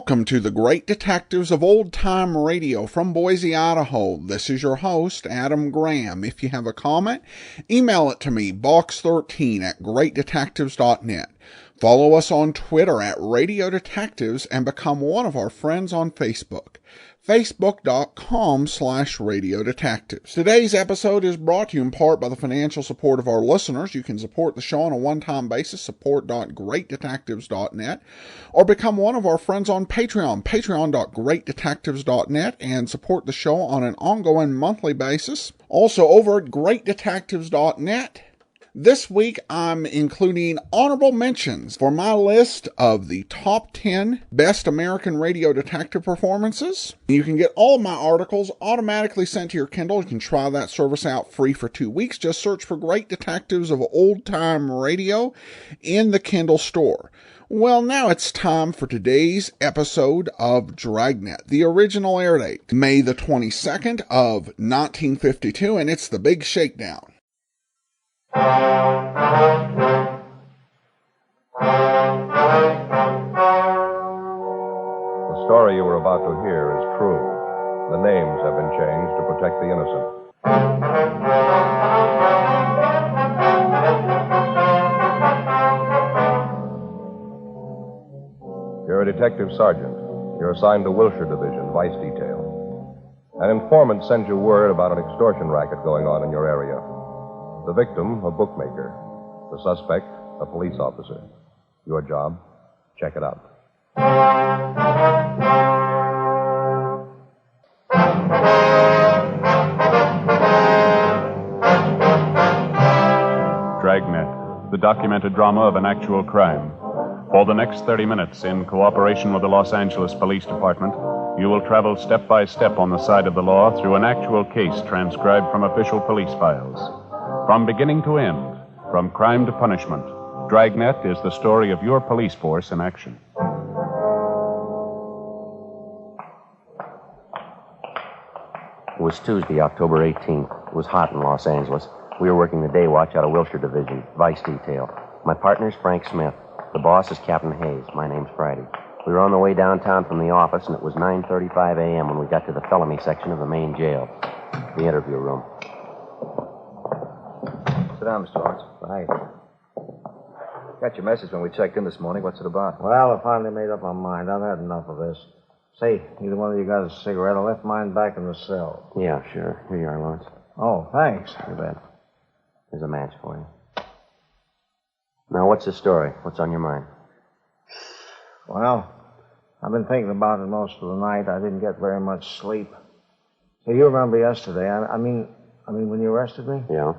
Welcome to the Great Detectives of Old Time Radio from Boise, Idaho. This is your host, Adam Graham. If you have a comment, email it to me, box13@greatdetectives.net. Follow us on Twitter at Radio Detectives and become one of our friends on Facebook. Facebook.com/Radio Detectives. Today's episode is brought to you in part by the financial support of our listeners. You can support the show on a one-time basis, support.greatdetectives.net, or become one of our friends on Patreon, patreon.greatdetectives.net, and support the show on an ongoing monthly basis. Also over at greatdetectives.net. This week, I'm including honorable mentions for my list of the top 10 best American radio detective performances. You can get all of my articles automatically sent to your Kindle. You can try that service out free for 2 weeks. Just search for Great Detectives of Old Time Radio in the Kindle store. Well, now it's time for today's episode of Dragnet. The original air date, May the 22nd of 1952, and it's the Big Shakedown. The story you are about to hear is true. The names have been changed to protect the innocent. You're a detective sergeant. You're assigned to Wilshire Division, Vice Detail. An informant sends you word about an extortion racket going on in your area. The victim, a bookmaker. The suspect, a police officer. Your job, check it out. Dragnet, the documented drama of an actual crime. For the next 30 minutes, in cooperation with the Los Angeles Police Department, you will travel step by step on the side of the law through an actual case transcribed from official police files. From beginning to end, from crime to punishment, Dragnet is the story of your police force in action. It was Tuesday, October 18th. It was hot in Los Angeles. We were working the day watch out of Wilshire Division, Vice Detail. My partner's Frank Smith. The boss is Captain Hayes. My name's Friday. We were on the way downtown from the office, and it was 9:35 a.m. when we got to the felony section of the main jail, the interview room. Sit down, Mr. Lawrence. Right. Got your message when we checked in this morning. What's it about? Well, I finally made up my mind. I've had enough of this. Say, either one of you got a cigarette? I left mine back in the cell. Yeah, sure. Here you are, Lawrence. Oh, thanks. You bet. There's a match for you. Now, what's the story? What's on your mind? Well, I've been thinking about it most of the night. I didn't get very much sleep. So you remember yesterday? I mean, when you arrested me? Yeah.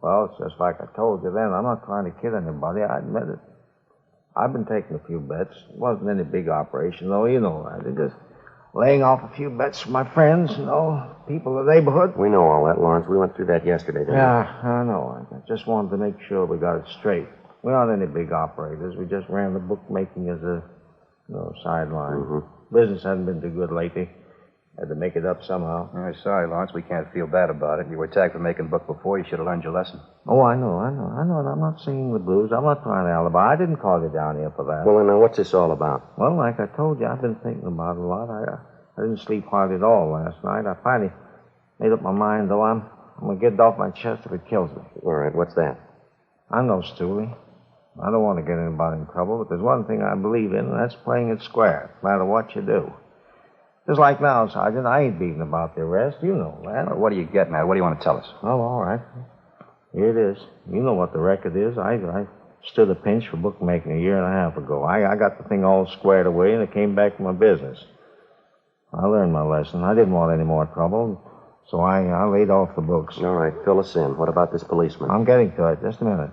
Well, it's just like I told you then. I'm not trying to kid anybody. I admit it. I've been taking a few bets. It wasn't any big operation, though. You know that. Just laying off a few bets for my friends, people in the neighborhood. We know all that, Lawrence. We went through that yesterday, didn't we? Yeah, I know. I just wanted to make sure we got it straight. We're not any big operators. We just ran the bookmaking as a sideline. Mm-hmm. Business hasn't been too good lately. Had to make it up somehow. Sorry, Lawrence. We can't feel bad about it. You were tagged for making book before. You should have learned your lesson. Oh, I know. I'm not singing the blues. I'm not trying to alibi. I didn't call you down here for that. Well, then, what's this all about? Well, like I told you, I've been thinking about it a lot. I didn't sleep hardly at all last night. I finally made up my mind, though. I'm going to get it off my chest if it kills me. All right, what's that? I'm no stoolie. I don't want to get anybody in trouble, but there's one thing I believe in, and that's playing it square, no matter what you do. Just like now, Sergeant, I ain't beating about the arrest. You know that. Well, what are you getting at? What do you want to tell us? Oh, all right. Here it is. You know what the record is. I stood a pinch for bookmaking a year and a half ago. I got the thing all squared away, and it came back to my business. I learned my lesson. I didn't want any more trouble, so I laid off the books. All right, fill us in. What about this policeman? I'm getting to it. Just a minute.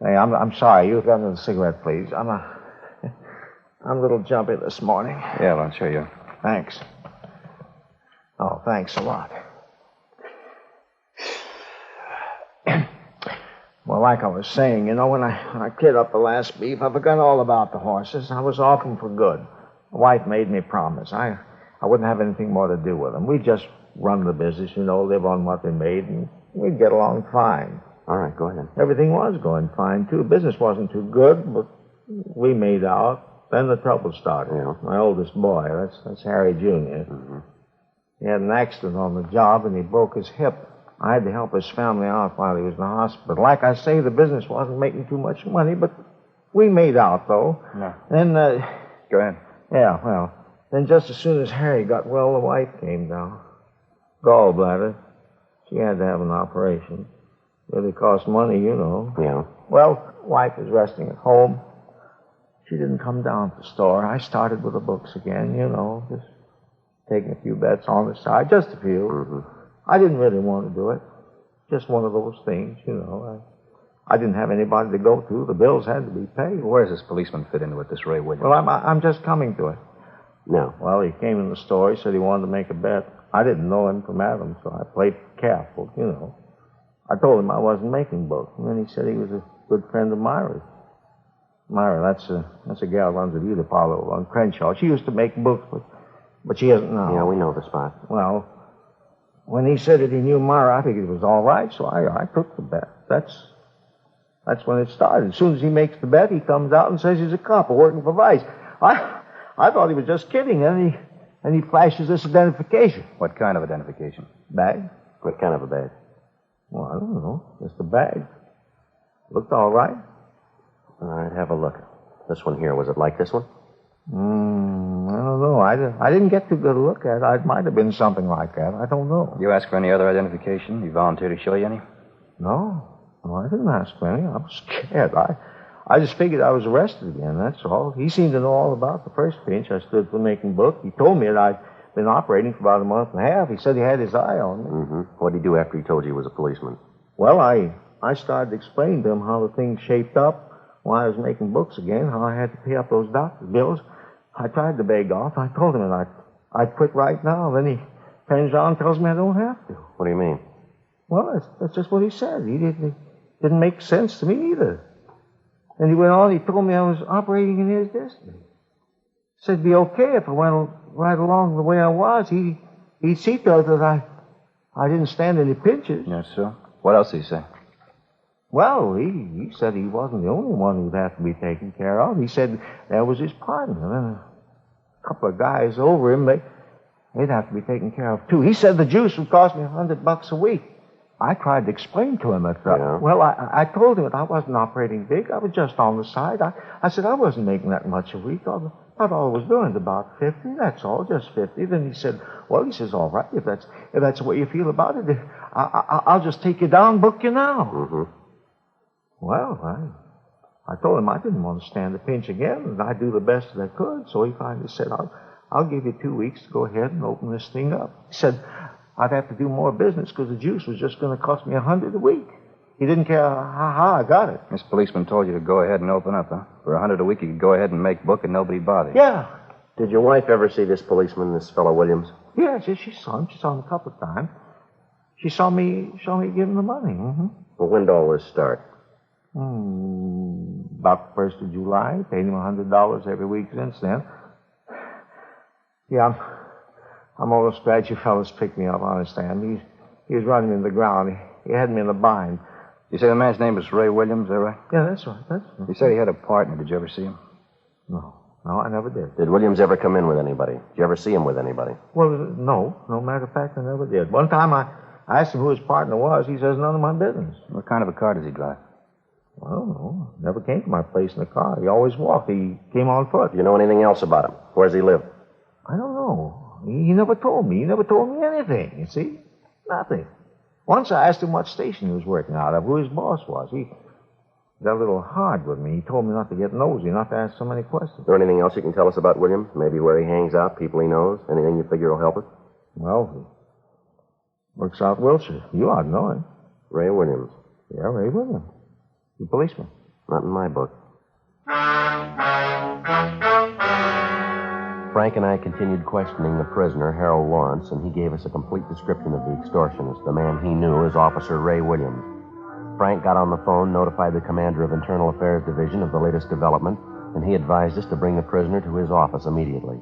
Hey, I'm sorry. You got another cigarette, please. I'm a little jumpy this morning. Yeah, Lawrence, sure you. Thanks. Oh, thanks a lot. Well, like I was saying, when I cleared up the last beef, I forgot all about the horses. I was off them for good. The wife made me promise. I wouldn't have anything more to do with them. We'd just run the business, live on what they made, and we'd get along fine. All right, go ahead. Everything was going fine, too. Business wasn't too good, but we made out. Then the trouble started. Yeah. My oldest boy, that's Harry Jr. Mm-hmm. He had an accident on the job, and he broke his hip. I had to help his family out while he was in the hospital. Like I say, the business wasn't making too much money, but we made out, though. Yeah. Then, Go ahead. yeah, well, then just as soon as Harry got well, the wife came down. Gallbladder. She had to have an operation. Really cost money, you know. Yeah. Well, wife was resting at home. She didn't come down to the store. I started with the books again, you know, just taking a few bets on the side, just a few. Mm-hmm. I didn't really want to do it. Just one of those things, you know. I didn't have anybody to go to. The bills had to be paid. Where does this policeman fit into it, this Ray Williams? Well, I'm just coming to it. No. Well, he came in the store. He said he wanted to make a bet. I didn't know him from Adam, so I played careful, you know. I told him I wasn't making books, and then he said he was a good friend of Myra's. Myra, that's a gal who runs a beauty parlor on Crenshaw. She used to make books, but she isn't now. Yeah, we know the spot. Well, when he said that he knew Myra, I figured it was all right, so I took the bet. That's when it started. As soon as he makes the bet, he comes out and says he's a cop working for Vice. I thought he was just kidding, and he flashes this identification. What kind of identification? Bag? What kind of a bag? Well, I don't know. Just a bag. Looked all right. All right, have a look. This one here, was it like this one? I don't know. I didn't get too good a look at it. It might have been something like that. I don't know. You ask for any other identification? You volunteer to show you any? No, I didn't ask for any. I was scared. I just figured I was arrested again, that's all. He seemed to know all about the first pinch. I stood for making book. He told me that I'd been operating for about a month and a half. He said he had his eye on me. Mm-hmm. What did he do after he told you he was a policeman? Well, I started explaining to him how the thing shaped up, why I was making books again, how I had to pay up those doctor's bills. I tried to beg off. I told him that I'd quit right now. Then he turns around and tells me I don't have to. What do you mean? Well, that's just what he said. He didn't make sense to me either. And he went on, he told me I was operating in his district. He said it'd be okay if I went right along the way I was. He'd see to it that I didn't stand any pinches. Yes, sir. What else did he say? Well, he said he wasn't the only one who'd have to be taken care of. He said there was his partner. And a couple of guys over him, they'd have to be taken care of, too. He said the juice would cost me $100 a week. I tried to explain to him that, Yeah. Well, I told him that I wasn't operating big. I was just on the side. I said I wasn't making that much a week. All I was doing is about 50, that's all, just 50. Then he said, well, he says, all right, if that's the way you feel about it, I'll just take you down, book you now. Mm-hmm. Well, I told him I didn't want to stand the pinch again, and I'd do the best that I could. So he finally said, I'll give you 2 weeks to go ahead and open this thing up. He said I'd have to do more business because the juice was just going to cost me $100 a week. He didn't care how I got it. This policeman told you to go ahead and open up, huh? For $100 a week, you could go ahead and make book and nobody bother you. Yeah. Did your wife ever see this policeman, this fellow Williams? Yeah, she saw him. She saw him a couple of times. She saw me give him the money. Mm-hmm. Well, when did all this start? About the 1st of July. Paid him $100 every week since then. Yeah, I'm almost glad you fellas picked me up, honest, Sam. He was running in the ground. He had me in a bind. You say the man's name was Ray Williams, is that right? Yeah, that's right. You said he had a partner. Did you ever see him? No, I never did. Did Williams ever come in with anybody? Did you ever see him with anybody? Well, no. No matter of fact, I never did. One time I asked him who his partner was. He says, none of my business. What kind of a car does he drive? I don't know. Never came to my place in a car. He always walked. He came on foot. Do you know anything else about him? Where does he live? I don't know. He never told me. He never told me anything, you see? Nothing. Once I asked him what station he was working out of, who his boss was. He got a little hard with me. He told me not to get nosy, not to ask so many questions. Is there anything else you can tell us about Williams? Maybe where he hangs out, people he knows? Anything you figure will help us? Well, he works out Wilshire. You ought to know him. Ray Williams. Yeah, Ray Williams. The policeman. Not in my book. Frank and I continued questioning the prisoner, Harold Lawrence, and he gave us a complete description of the extortionist, the man he knew as Officer Ray Williams. Frank got on the phone, notified the commander of Internal Affairs Division of the latest development, and he advised us to bring the prisoner to his office immediately.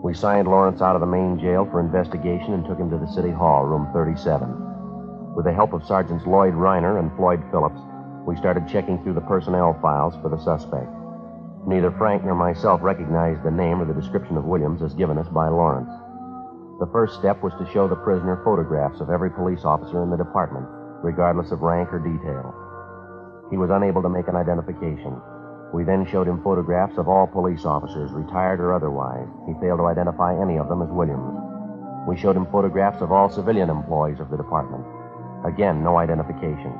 We signed Lawrence out of the main jail for investigation and took him to the City Hall, room 37. With the help of Sergeants Lloyd Reiner and Floyd Phillips, we started checking through the personnel files for the suspect. Neither Frank nor myself recognized the name or the description of Williams as given us by Lawrence. The first step was to show the prisoner photographs of every police officer in the department, regardless of rank or detail. He was unable to make an identification. We then showed him photographs of all police officers, retired or otherwise. He failed to identify any of them as Williams. We showed him photographs of all civilian employees of the department. Again, no identification.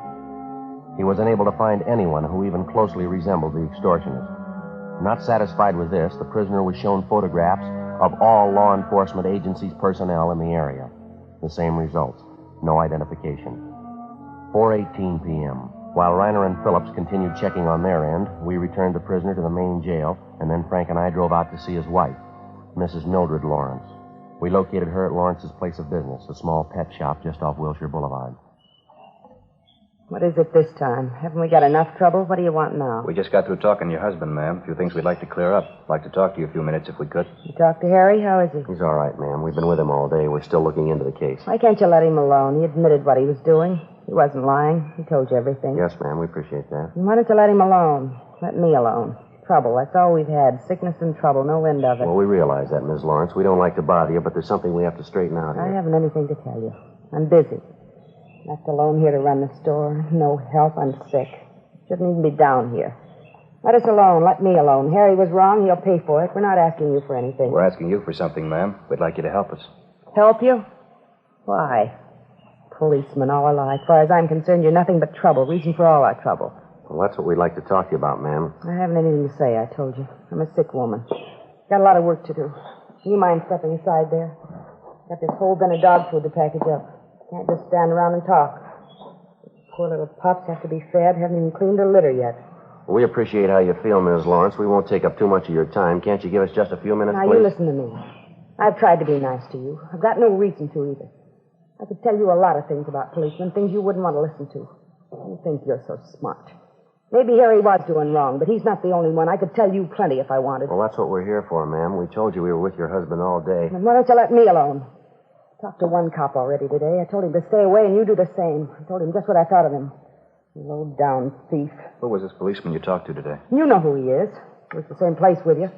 He was unable to find anyone who even closely resembled the extortionist. Not satisfied with this, the prisoner was shown photographs of all law enforcement agencies' personnel in the area. The same results. No identification. 4:18 p.m. While Reiner and Phillips continued checking on their end, we returned the prisoner to the main jail, and then Frank and I drove out to see his wife, Mrs. Mildred Lawrence. We located her at Lawrence's place of business, a small pet shop just off Wilshire Boulevard. What is it this time? Haven't we got enough trouble? What do you want now? We just got through talking to your husband, ma'am. A few things we'd like to clear up. Like to talk to you a few minutes if we could. You talked to Harry? How is he? He's all right, ma'am. We've been with him all day. We're still looking into the case. Why can't you let him alone? He admitted what he was doing. He wasn't lying. He told you everything. Yes, ma'am. We appreciate that. And why don't you let him alone? Let me alone. Trouble. That's all we've had. Sickness and trouble. No end of it. Well, we realize that, Miss Lawrence. We don't like to bother you, but there's something we have to straighten out here. I haven't anything to tell you. I'm busy. Left alone here to run the store. No help. I'm sick. Shouldn't even be down here. Let us alone. Let me alone. Harry was wrong. He'll pay for it. We're not asking you for anything. We're asking you for something, ma'am. We'd like you to help us. Help you? Why? Policeman all our life. As far as I'm concerned, you're nothing but trouble. Reason for all our trouble. Well, that's what we'd like to talk to you about, ma'am. I haven't anything to say, I told you. I'm a sick woman. Got a lot of work to do. Do you mind stepping aside there? Got this whole bin of dog food to package up. Can't just stand around and talk. Poor little pups have to be fed. Haven't even cleaned their litter yet. Well, we appreciate how you feel, Miss Lawrence. We won't take up too much of your time. Can't you give us just a few minutes, Now, please? you listen to me. I've tried to be nice to you. I've got no reason to either. I could tell you a lot of things about policemen, things you wouldn't want to listen to. You think you're so smart. Maybe Harry was doing wrong, but he's not the only one. I could tell you plenty if I wanted. Well, that's what we're here for, ma'am. We told you we were with your husband all day. Then why don't you let me alone? Talked to one cop already today. I told him to stay away, and you do the same. I told him just what I thought of him. Low-down thief. Who was this policeman you talked to today? You know who he is. He was the same place with you.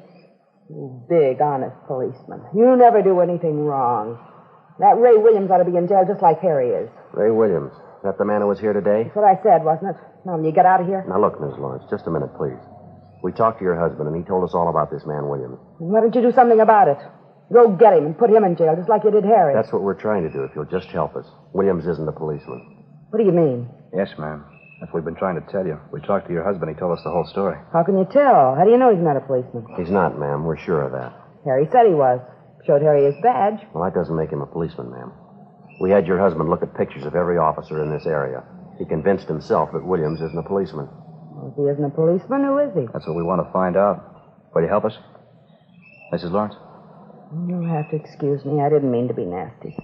You big, honest policeman. You never do anything wrong. That Ray Williams ought to be in jail just like Harry is. Ray Williams. Is that the man who was here today? That's what I said, wasn't it? Now, will you get out of here? Now, look, Miss Lawrence, just a minute, please. We talked to your husband, and he told us all about this man, Williams. And why don't you do something about it? Go get him and put him in jail, just like you did Harry. That's what we're trying to do, if you'll just help us. Williams isn't a policeman. What do you mean? Yes, ma'am. That's what we've been trying to tell you. We talked to your husband. He told us the whole story. How can you tell? How do you know he's not a policeman? He's not, ma'am. We're sure of that. Harry said he was. Showed Harry his badge. Well, that doesn't make him a policeman, ma'am. We had your husband look at pictures of every officer in this area. He convinced himself that Williams isn't a policeman. Well, if he isn't a policeman, who is he? That's what we want to find out. Will you help us? Mrs. Lawrence? You'll have to excuse me. I didn't mean to be nasty.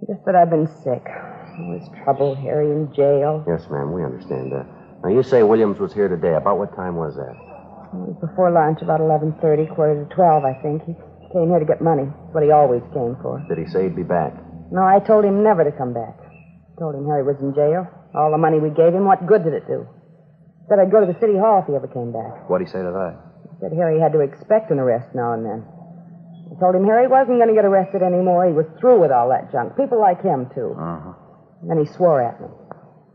Just that I've been sick. Always trouble, Harry in jail. Yes, ma'am, we understand that. Now, you say Williams was here today. About what time was that? It was before lunch, about 11:30, quarter to 12, I think. He came here to get money. That's what he always came for. Did he say he'd be back? No, I told him never to come back. Told him Harry was in jail. All the money we gave him, what good did it do? Said I'd go to the city hall if he ever came back. What'd he say to that? He said Harry had to expect an arrest now and then. I told him Harry wasn't going to get arrested anymore. He was through with all that junk. People like him, too. Uh-huh. And then he swore at me.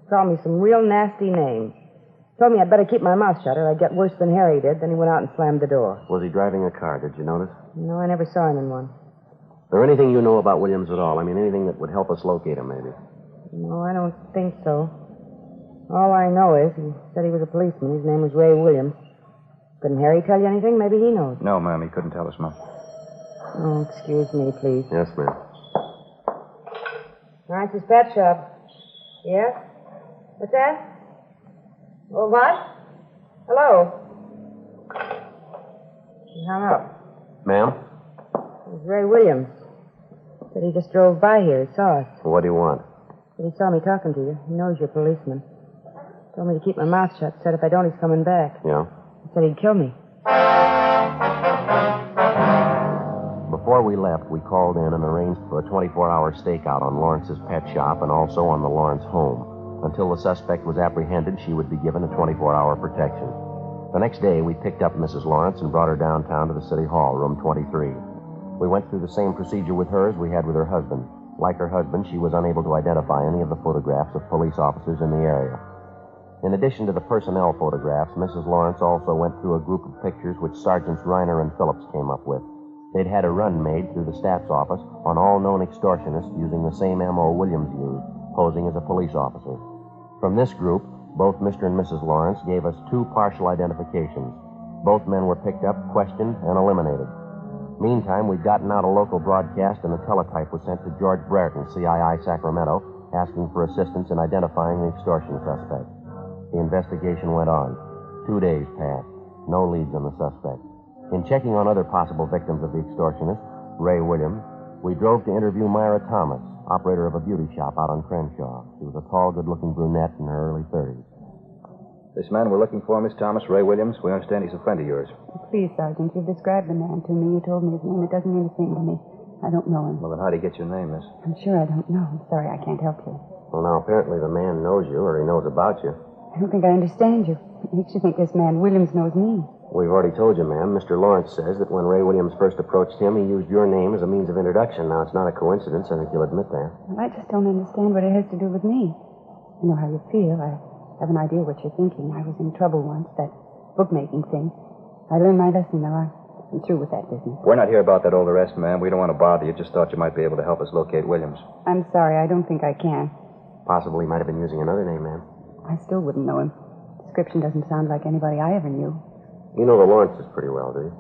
Called me some real nasty names. Told me I'd better keep my mouth shut or I'd get worse than Harry did. Then he went out and slammed the door. Was he driving a car? Did you notice? No, I never saw him in one. Is there anything you know about Williams at all? I mean, anything that would help us locate him, maybe? No, I don't think so. All I know is he said he was a policeman. His name was Ray Williams. Couldn't Harry tell you anything? Maybe he knows. No, ma'am, he couldn't tell us, ma'am. Oh, excuse me, please. Yes, ma'am. Lawrence's pet shop. Yes? What's that? Oh, what? Hello? He hung up. Ma'am? It was Ray Williams. Said he just drove by here. He saw us. Well, what do you want? Said he saw me talking to you. He knows you're a policeman. Told me to keep my mouth shut. Said if I don't, he's coming back. Yeah? He said he'd kill me. Before we left, we called in and arranged for a 24-hour stakeout on Lawrence's pet shop and also on the Lawrence home. Until the suspect was apprehended, she would be given a 24-hour protection. The next day, we picked up Mrs. Lawrence and brought her downtown to the City Hall, room 23. We went through the same procedure with her as we had with her husband. Like her husband, she was unable to identify any of the photographs of police officers in the area. In addition to the personnel photographs, Mrs. Lawrence also went through a group of pictures which Sergeants Reiner and Phillips came up with. They'd had a run made through the staff's office on all known extortionists using the same M.O. Williams used, posing as a police officer. From this group, both Mr. and Mrs. Lawrence gave us 2 partial identifications. Both men were picked up, questioned, and eliminated. Meantime, we'd gotten out a local broadcast, and a teletype was sent to George Brereton, CII Sacramento, asking for assistance in identifying the extortion suspect. The investigation went on. 2 days passed. No leads on the suspect. In checking on other possible victims of the extortionist, Ray Williams, we drove to interview Myra Thomas, operator of a beauty shop out on Crenshaw. She was a tall, good-looking brunette in her early 30s. This man we're looking for, Miss Thomas, Ray Williams, we understand he's a friend of yours. Please, Sergeant, you've described the man to me. You told me his name. It doesn't mean a thing to me. I don't know him. Well, then how'd he get your name, miss? I'm sure I don't know. I'm sorry, I can't help you. Well, now, apparently the man knows you, or he knows about you. I don't think I understand you. It makes you think this man Williams knows me. We've already told you, ma'am. Mr. Lawrence says that when Ray Williams first approached him, he used your name as a means of introduction. Now, it's not a coincidence. I think you'll admit that. Well, I just don't understand what it has to do with me. I know how you feel. I have an idea what you're thinking. I was in trouble once, that bookmaking thing. I learned my lesson, though. I'm through with that business. We're not here about that old arrest, ma'am. We don't want to bother you. Just thought you might be able to help us locate Williams. I'm sorry. I don't think I can. Possibly he might have been using another name, ma'am. I still wouldn't know him. Description doesn't sound like anybody I ever knew. You know the Lawrences pretty well, do you?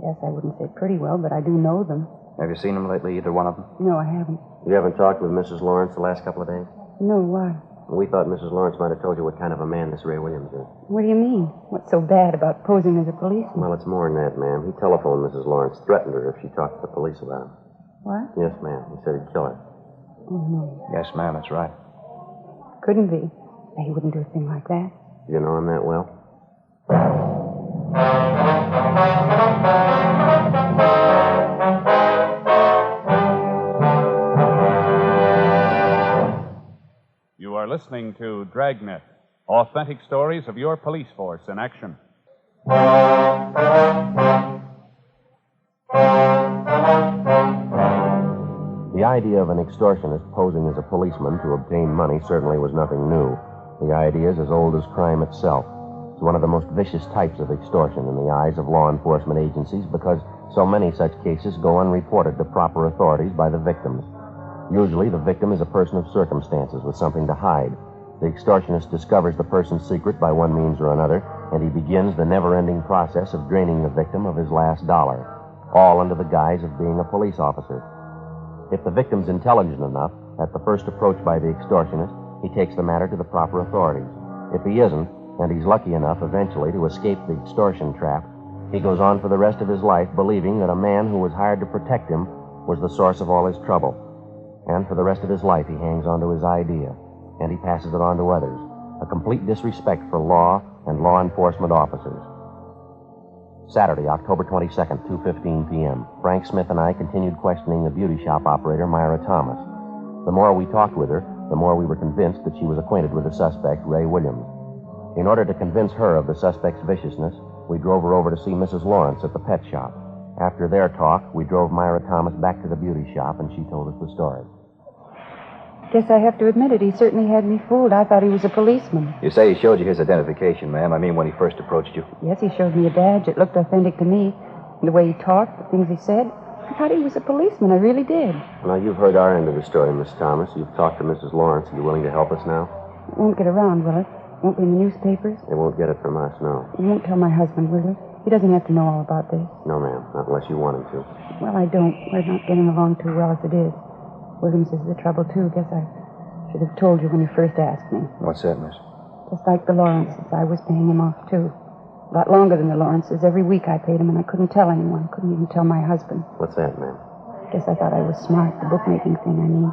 Yes, I wouldn't say pretty well, but I do know them. Have you seen them lately, either one of them? No, I haven't. You haven't talked with Mrs. Lawrence the last couple of days? No, why? We thought Mrs. Lawrence might have told you what kind of a man this Ray Williams is. What do you mean? What's so bad about posing as a policeman? Well, it's more than that, ma'am. He telephoned Mrs. Lawrence, threatened her if she talked to the police about him. What? Yes, ma'am. He said he'd kill her. Oh, no. Yes, ma'am, that's right. Couldn't be. He wouldn't do a thing like that. Do you know him that well? You are listening to Dragnet, authentic stories of your police force in action. The idea of an extortionist posing as a policeman to obtain money certainly was nothing new. The idea is as old as crime itself. It's one of the most vicious types of extortion in the eyes of law enforcement agencies because so many such cases go unreported to proper authorities by the victims. Usually, the victim is a person of circumstances with something to hide. The extortionist discovers the person's secret by one means or another, and he begins the never-ending process of draining the victim of his last dollar, all under the guise of being a police officer. If the victim's intelligent enough, at the first approach by the extortionist, he takes the matter to the proper authorities. If he isn't, and he's lucky enough eventually to escape the extortion trap, he goes on for the rest of his life believing that a man who was hired to protect him was the source of all his trouble. And for the rest of his life, he hangs on to his idea, and he passes it on to others, a complete disrespect for law and law enforcement officers. Saturday, October 22nd, 2:15 p.m., Frank Smith and I continued questioning the beauty shop operator, Myra Thomas. The more we talked with her, the more we were convinced that she was acquainted with the suspect, Ray Williams. In order to convince her of the suspect's viciousness, we drove her over to see Mrs. Lawrence at the pet shop. After their talk, we drove Myra Thomas back to the beauty shop, and she told us the story. Guess I have to admit it. He certainly had me fooled. I thought he was a policeman. You say he showed you his identification, ma'am. I mean, when he first approached you. Yes, he showed me a badge. It looked authentic to me. And the way he talked, the things he said, I thought he was a policeman. I really did. Well, now, you've heard our end of the story, Miss Thomas. You've talked to Mrs. Lawrence. Are you willing to help us now? It won't get around, will it? Won't be in the newspapers? They won't get it from us, no. You won't tell my husband, will you? He doesn't have to know all about this. No, ma'am. Not unless you want him to. Well, I don't. We're not getting along too well as it is. Williams is the trouble, too. Guess I should have told you when you first asked me. What's that, miss? Just like the Lawrences, I was paying him off, too. A lot longer than the Lawrences. Every week I paid him, and I couldn't tell anyone. Couldn't even tell my husband. What's that, ma'am? Guess I thought I was smart, the bookmaking thing, I mean.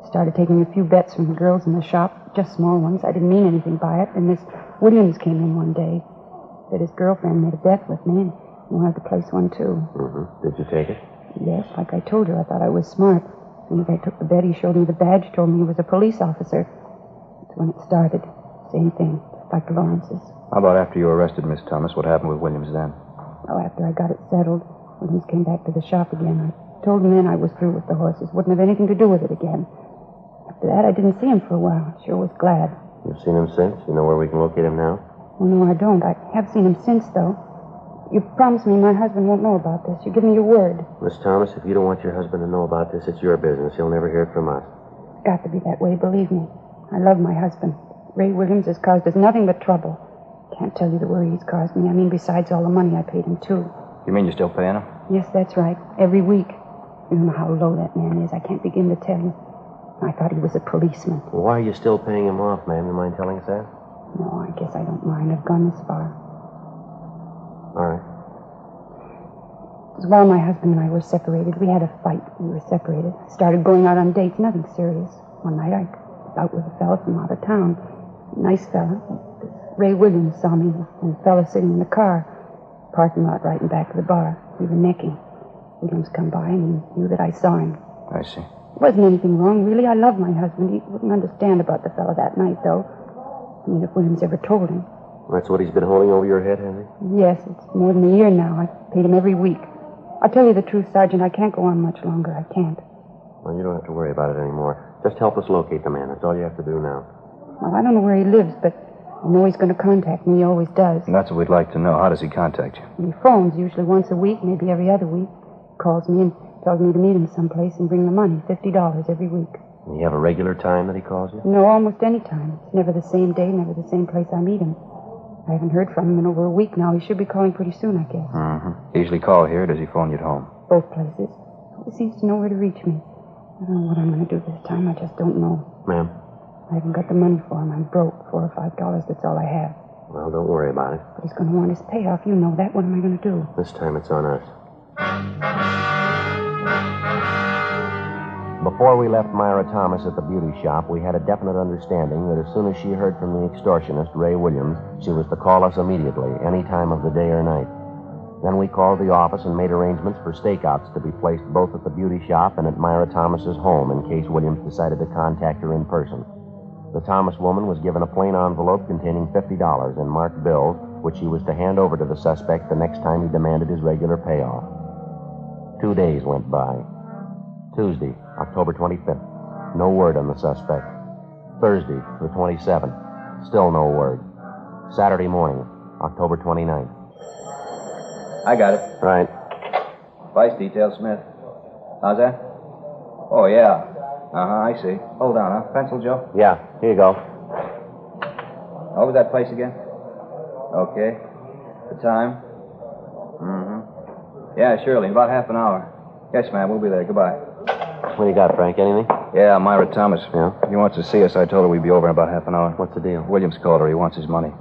Started taking a few bets from the girls in the shop, just small ones. I didn't mean anything by it. And Miss Williams came in one day. Said his girlfriend made a bet with me and wanted to place one, too. Mm-hmm. Did you take it? Yes, like I told you, I thought I was smart. As soon as I took the bet, he showed me the badge, told me he was a police officer. That's when it started. Same thing. like Lawrence's. How about after you were arrested, Miss Thomas? What happened with Williams then? Oh, after I got it settled, Williams came back to the shop again. I told him then I was through with the horses. Wouldn't have anything to do with it again. After that, I didn't see him for a while. Sure was glad. You've seen him since? You know where we can locate him now? Oh, no, I don't. I have seen him since, though. You promised me my husband won't know about this. You give me your word. Miss Thomas, if you don't want your husband to know about this, it's your business. He'll never hear it from us. It's got to be that way, believe me. I love my husband. Ray Williams has caused us nothing but trouble. Can't tell you the worry he's caused me. I mean, besides all the money I paid him, too. You mean you're still paying him? Yes, that's right. Every week. You don't know how low that man is. I can't begin to tell you. I thought he was a policeman. Well, why are you still paying him off, ma'am? You mind telling us that? No, I guess I don't mind. I've gone this far. All right. It was while my husband and I were separated. We had a fight. We were separated. Started going out on dates. Nothing serious. One night I was out with a fella from out of town. Nice fella. Ray Williams saw me and a fella sitting in the car. Parking lot right in back of the bar. We were necking. Williams come by and he knew that I saw him. I see. Wasn't anything wrong, really. I love my husband. He wouldn't understand about the fella that night, though. I mean, if Williams ever told him. That's what he's been holding over your head, Henry? Yes, it's more than a year now. I've paid him every week. I'll tell you the truth, Sergeant. I can't go on much longer. I can't. Well, you don't have to worry about it anymore. Just help us locate the man. That's all you have to do now. Well, I don't know where he lives, but I know he's going to contact me. He always does. And that's what we'd like to know. How does he contact you? He phones usually once a week, maybe every other week. Calls me and tells me to meet him someplace and bring the money, $50 every week. And you have a regular time that he calls you? No, almost any time. It's never the same day, never the same place I meet him. I haven't heard from him in over a week now. He should be calling pretty soon, I guess. Mm-hmm. Usually call here, or does he phone you at home? Both places. He seems to know where to reach me. I don't know what I'm going to do this time. I just don't know. Ma'am? I haven't got the money for him. I'm broke. $4 or $5, that's all I have. Well, don't worry about it. But he's going to want his payoff. You know that. What am I going to do? This time it's on us. Before we left Myra Thomas at the beauty shop, we had a definite understanding that as soon as she heard from the extortionist, Ray Williams, she was to call us immediately, any time of the day or night. Then we called the office and made arrangements for stakeouts to be placed both at the beauty shop and at Myra Thomas's home in case Williams decided to contact her in person. The Thomas woman was given a plain envelope containing $50 in marked bills, which she was to hand over to the suspect the next time he demanded his regular payoff. 2 days went by. Tuesday, October 25th. No word on the suspect. Thursday, the 27th. Still no word. Saturday morning, October 29th. I got it. Right. Vice detail, Smith. How's that? Oh, yeah. I see. Hold on, huh? Pencil, Joe? Yeah, here you go. What was that place again? Okay. The time? Yeah, surely. In about half an hour. Yes, ma'am. We'll be there. Goodbye. What do you got, Frank? Anything? Yeah, Myra Thomas. Yeah? He wants to see us. I told her we'd be over in about half an hour. What's the deal? Williams called her. He wants his money.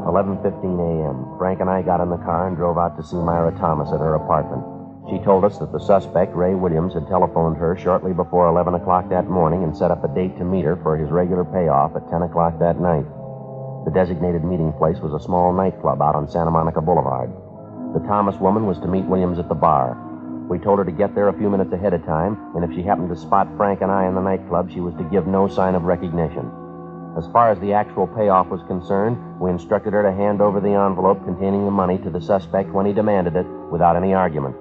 11:15 a.m. Frank and I got in the car and drove out to see Myra Thomas at her apartment. She told us that the suspect, Ray Williams, had telephoned her shortly before 11 o'clock that morning and set up a date to meet her for his regular payoff at 10 o'clock that night. The designated meeting place was a small nightclub out on Santa Monica Boulevard. The Thomas woman was to meet Williams at the bar. We told her to get there a few minutes ahead of time, and if she happened to spot Frank and I in the nightclub, she was to give no sign of recognition. As far as the actual payoff was concerned, we instructed her to hand over the envelope containing the money to the suspect when he demanded it, without any argument.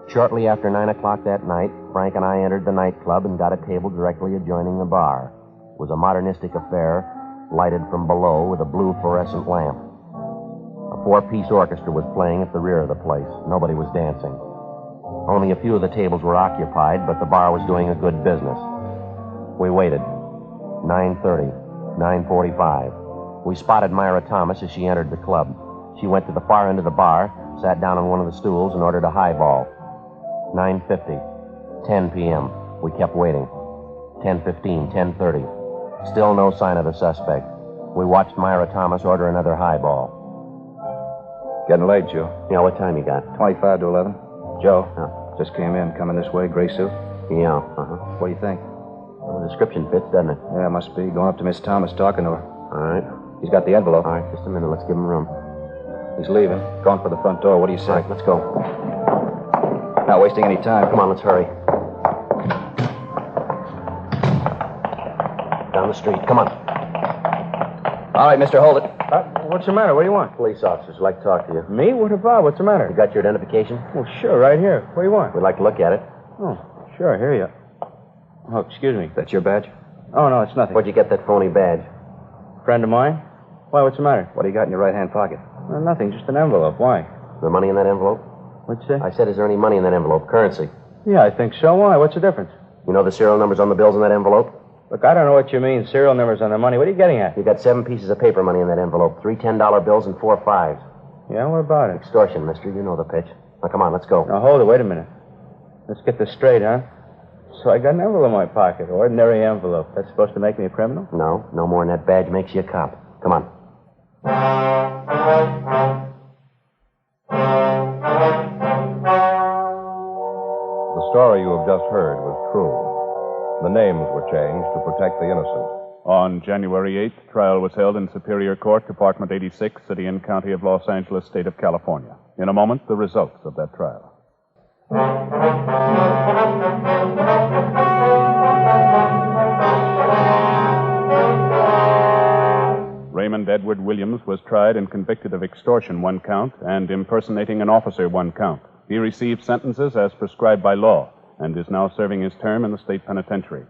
Shortly after 9 o'clock that night, Frank and I entered the nightclub and got a table directly adjoining the bar. It was a modernistic affair, lighted from below with a blue fluorescent lamp. A 4-piece orchestra was playing at the rear of the place. Nobody was dancing. Only a few of the tables were occupied, but the bar was doing a good business. We waited. 9:30, 9:45. We spotted Myra Thomas as she entered the club. She went to the far end of the bar, sat down on one of the stools, and ordered a highball. 9:50, 10 p.m. We kept waiting. 10:15, 10:30. Still no sign of the suspect. We watched Myra Thomas order another highball. Getting late, Joe. Yeah, what time you got? 25 to 11. Joe, Yeah. just came in. Coming this way, gray suit. Yeah, What do you think? Well, the description fits, doesn't it? Yeah, must be. Going up to Miss Thomas, talking to her. All right. He's got the envelope. All right, just a minute. Let's give him room. He's leaving. Going for the front door. What do you say? All right, let's go. Not wasting any time. Come on, let's hurry. Down down the street. Come on. All right, mister, hold it. What's the matter? What do you want? Police officers would like to talk to you. Me? What about? What's the matter? You got your identification? Well, sure, right here. What do you want? We'd like to look at it. Oh, sure, here you. Oh, excuse me. That's your badge? Oh, no, it's nothing. Where'd you get that phony badge? Friend of mine? Why, what's the matter? What do you got in your right-hand pocket? Nothing, just an envelope. Why? Is there money in that envelope? What'd you say? I said, is there any money in that envelope? Currency. Yeah, I think so. Why? What's the difference? You know the serial numbers on the bills in that envelope? Look, I don't know what you mean, serial numbers on the money. What are you getting at? You got 7 pieces of paper money in that envelope. 3 $10 bills and 4 5s. Yeah, what about it? Extortion, mister. You know the pitch. Now, come on, let's go. Now, hold it. Wait a minute. Let's get this straight, huh? So I got an envelope in my pocket. Ordinary envelope. That's supposed to make me a criminal? No, no more than that badge makes you a cop. Come on. The story you have just heard was true. The names were changed to protect the innocent. On January 8th, trial was held in Superior Court, Department 86, City and County of Los Angeles, State of California. In a moment, the results of that trial. Raymond Edward Williams was tried and convicted of extortion, 1 count, and impersonating an officer, 1 count. He received sentences as prescribed by law and is now serving his term in the state penitentiary.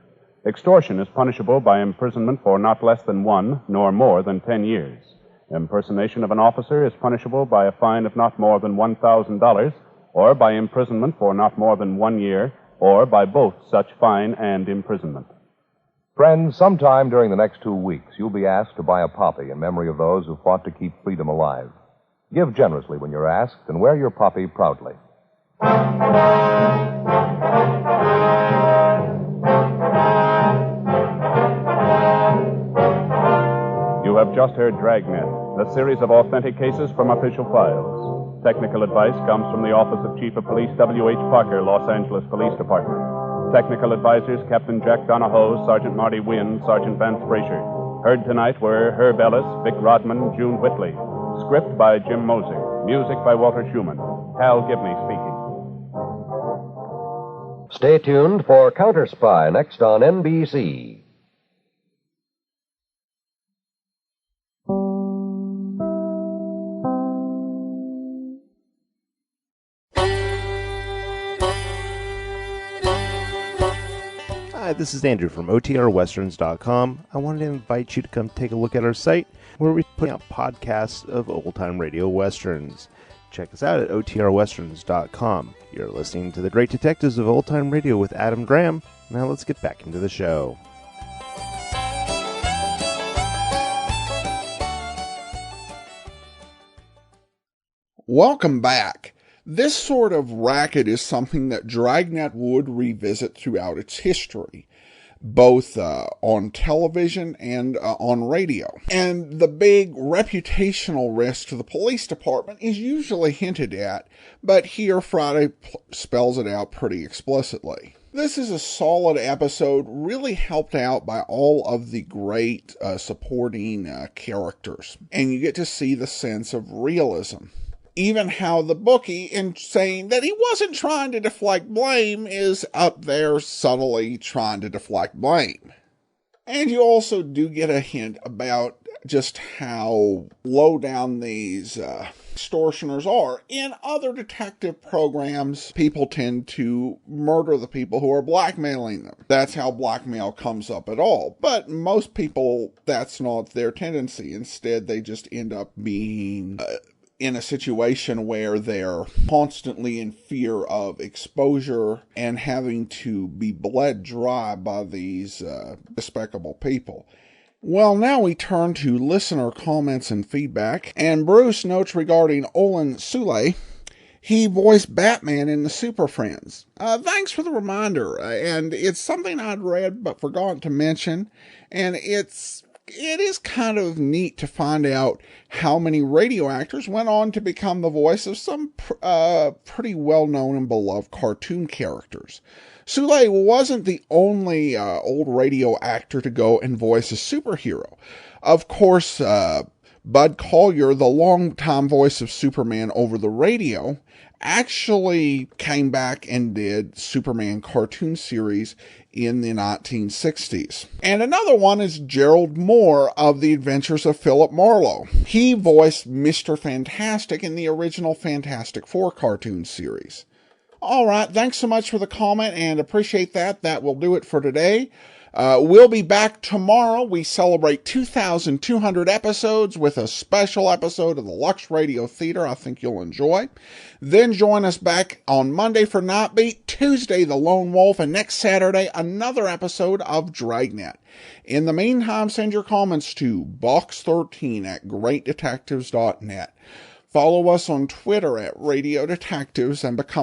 Extortion is punishable by imprisonment for not less than 1 nor more than 10 years. Impersonation of an officer is punishable by a fine of not more than $1,000 or by imprisonment for not more than 1 year or by both such fine and imprisonment. Friends, sometime during the next 2 weeks, you'll be asked to buy a poppy in memory of those who fought to keep freedom alive. Give generously when you're asked, and wear your poppy proudly. You have just heard Dragnet, a series of authentic cases from official files. Technical advice comes from the Office of Chief of Police W.H. Parker, Los Angeles Police Department. Technical advisors Captain Jack Donahoe, Sergeant Marty Wynn, Sergeant Vance Frazier. Heard tonight were Herb Ellis, Vic Rodman, June Whitley. Script by Jim Moser. Music by Walter Schumann. Hal Gibney speaking. Stay tuned for Counter Spy next on NBC. Hi, this is Andrew from OTRWesterns.com. I wanted to invite you to come take a look at our site where we put out podcasts of old-time radio westerns. Check us out at OTRWesterns.com. You're listening to The Great Detectives of Old Time Radio with Adam Graham. Now let's get back into the show. Welcome back. This sort of racket is something that Dragnet would revisit throughout its history, both on television and on radio. And the big reputational risk to the police department is usually hinted at, but here Friday spells it out pretty explicitly. This is a solid episode, really helped out by all of the great supporting characters. And you get to see the sense of realism. Even how the bookie, in saying that he wasn't trying to deflect blame, is up there subtly trying to deflect blame. And you also do get a hint about just how low down these extortioners are. In other detective programs, people tend to murder the people who are blackmailing them. That's how blackmail comes up at all. But most people, that's not their tendency. Instead, they just end up being in a situation where they're constantly in fear of exposure and having to be bled dry by these despicable people. Well, now we turn to listener comments and feedback, and Bruce notes regarding Olin Sule, he voiced Batman in the Super Friends. Thanks for the reminder, and it's something I'd read but forgotten to mention, and it is kind of neat to find out how many radio actors went on to become the voice of some pretty well-known and beloved cartoon characters. Sule wasn't the only old radio actor to go and voice a superhero. Of course, Bud Collyer, the longtime voice of Superman over the radio, actually came back and did Superman cartoon series in the 1960s. And another one is Gerald Moore of The Adventures of Philip Marlowe. He voiced Mr. Fantastic in the original Fantastic Four cartoon series. All right, thanks so much for the comment and appreciate that. That will do it for today. We'll be back tomorrow. We celebrate 2,200 episodes with a special episode of the Lux Radio Theater I think you'll enjoy. Then join us back on Monday for Nightbeat, Tuesday The Lone Wolf, and next Saturday another episode of Dragnet. In the meantime, send your comments to box13@greatdetectives.net. Follow us on Twitter @Radio Detectives and become